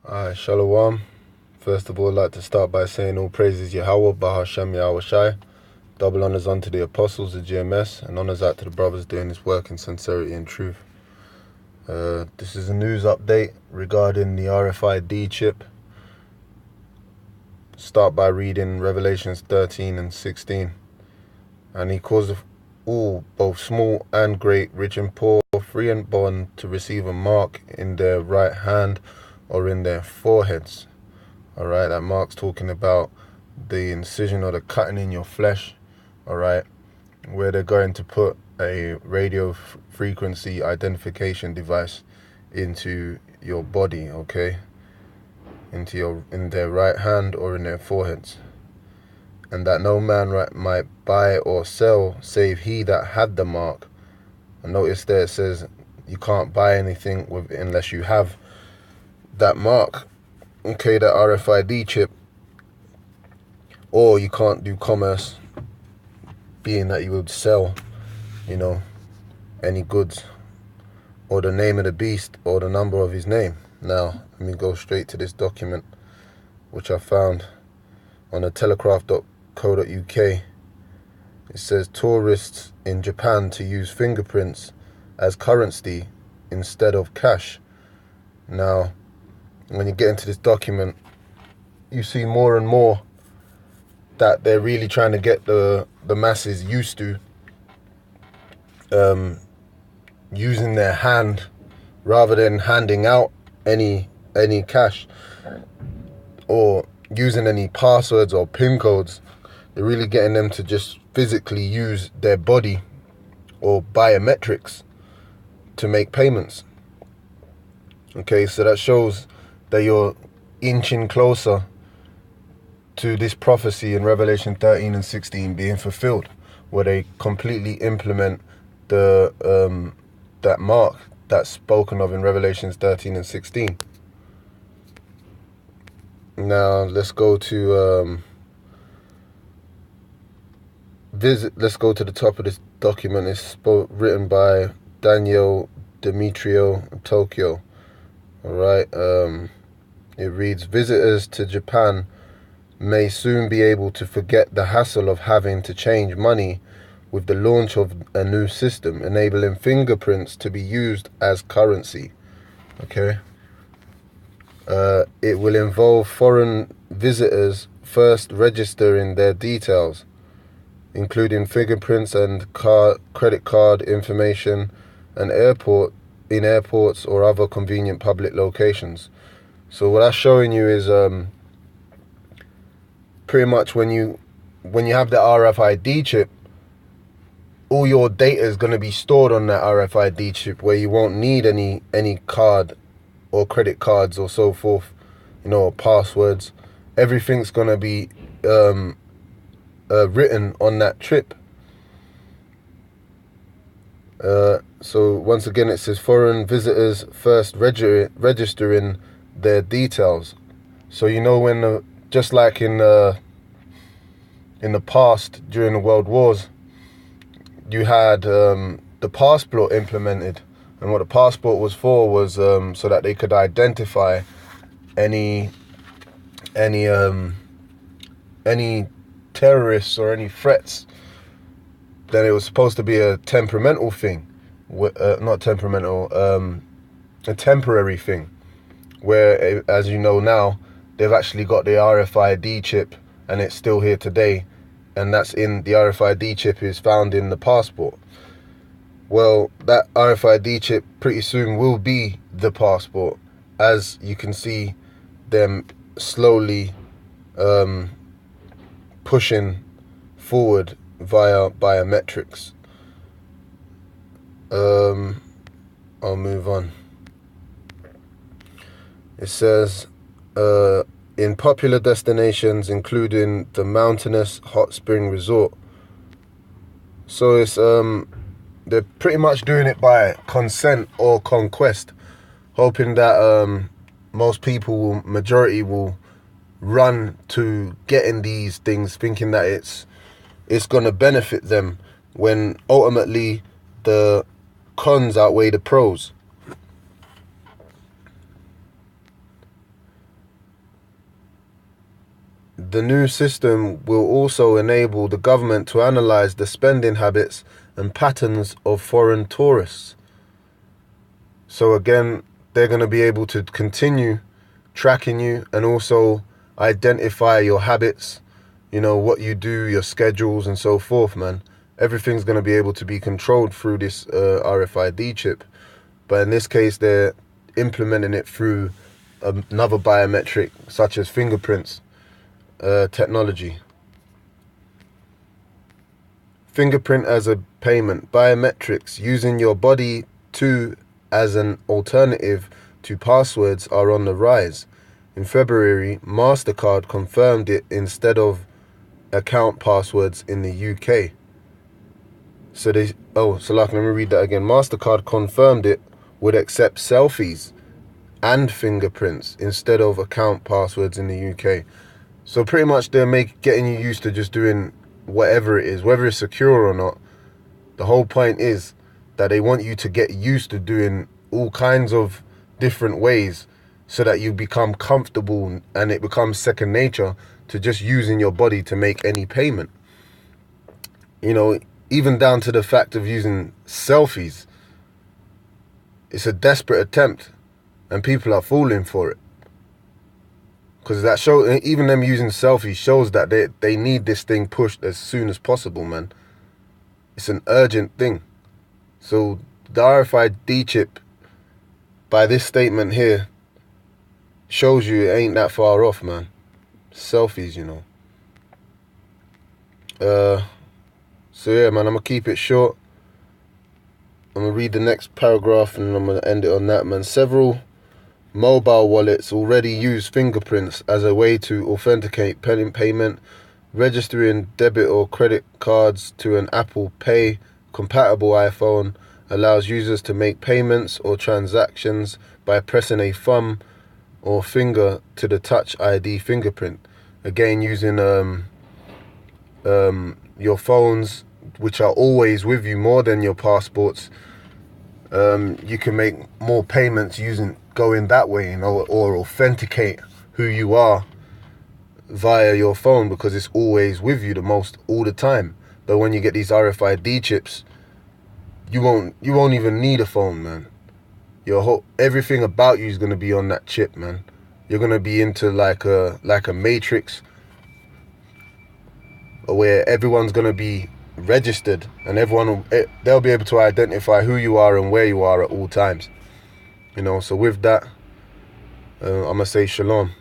Alright, Shalom. First of all, I'd like to start by saying all praises Yahweh, Bahashem Yahweh Shai. Double honors unto the apostles, the GMS, and honors out to the brothers doing this work in sincerity and truth. This is a news update regarding the RFID chip. Start by reading Revelations 13 and 16. And he causeth all, both small and great, rich and poor, free and bond, to receive a mark in their right hand or in their foreheads. Alright, that mark's talking about the incision or the cutting in your flesh. Alright, where they're going to put a radio frequency identification device into your body, okay? In their right hand or in their foreheads. And that no man might buy or sell save he that had the mark. And notice there it says you can't buy anything unless you have that mark, okay, that RFID chip. Or you can't do commerce, being that you would sell, any goods, or the name of the beast, or the number of his name. Now, let me go straight to this document, which I found on the telegraph.co.uk. It says tourists in Japan to use fingerprints as currency instead of cash. Now, when you get into this document, you see more and more that they're really trying to get the masses used to using their hand rather than handing out any cash or using any passwords or PIN codes. They're really getting them to just physically use their body or biometrics to make payments. Okay, so that shows that you're inching closer to this prophecy in Revelation 13 and 16 being fulfilled, where they completely implement that mark that's spoken of in Revelations 13 and 16. Now let's go to let's go to the top of this document. It's written by Daniel Demetrio Tokyo. Alright, it reads, visitors to Japan may soon be able to forget the hassle of having to change money with the launch of a new system enabling fingerprints to be used as currency. Okay. It will involve foreign visitors first registering their details, including fingerprints and credit card information, and in airports or other convenient public locations. So what that's showing you is pretty much when you have the RFID chip, all your data is going to be stored on that RFID chip, where you won't need any card or credit cards or so forth, or passwords. Everything's going to be written on that chip. So once again, it says foreign visitors first registering their details. So when just like in the past during the world wars, you had the passport implemented, and what the passport was for was so that they could identify any terrorists or any threats. Then it was supposed to be a temperamental thing, not temperamental, a temporary thing, where, as you know now, they've actually got the RFID chip, and it's still here today, and the RFID chip is found in the passport. Well, that RFID chip pretty soon will be the passport, as you can see them slowly pushing forward via biometrics. I'll move on. It says, in popular destinations, including the mountainous hot spring resort. So it's they're pretty much doing it by consent or conquest, hoping that most people, majority, will run to getting these things, thinking that it's going to benefit them, when ultimately the cons outweigh the pros. The new system will also enable the government to analyze the spending habits and patterns of foreign tourists. So again, they're going to be able to continue tracking you and also identify your habits, you know, what you do, your schedules and so forth, man. Everything's going to be able to be controlled through this RFID chip. But in this case, they're implementing it through another biometric, such as fingerprints technology. Fingerprint as a payment. Biometrics using your body as an alternative to passwords are on the rise. In February, MasterCard confirmed it instead of account passwords in the UK. So let me read that again. MasterCard confirmed it would accept selfies and fingerprints instead of account passwords in the UK. So pretty much they're getting you used to just doing whatever it is, whether it's secure or not. The whole point is that they want you to get used to doing all kinds of different ways so that you become comfortable and it becomes second nature to just using your body to make any payment. You know, even down to the fact of using selfies. It's a desperate attempt and people are falling for it. Because that even them using selfies shows that they need this thing pushed as soon as possible, man. It's an urgent thing. So the RFID chip, by this statement here, shows you it ain't that far off, man. Selfies, you know. So yeah, man, I'm going to keep it short. I'm going to read the next paragraph and I'm going to end it on that, man. Several mobile wallets already use fingerprints as a way to authenticate payment. Registering debit or credit cards to an Apple Pay compatible iPhone allows users to make payments or transactions by pressing a thumb or finger to the Touch ID fingerprint. Again, using your phones, which are always with you more than your passports. You can make more payments going that way, you know, or authenticate who you are via your phone because it's always with you all the time. But when you get these RFID chips, you won't even need a phone, man. Everything about you is gonna be on that chip, man. You're gonna be into like a matrix, where everyone's gonna be registered and they'll be able to identify who you are and where you are at all times. You know, so with that, I'm gonna say shalom.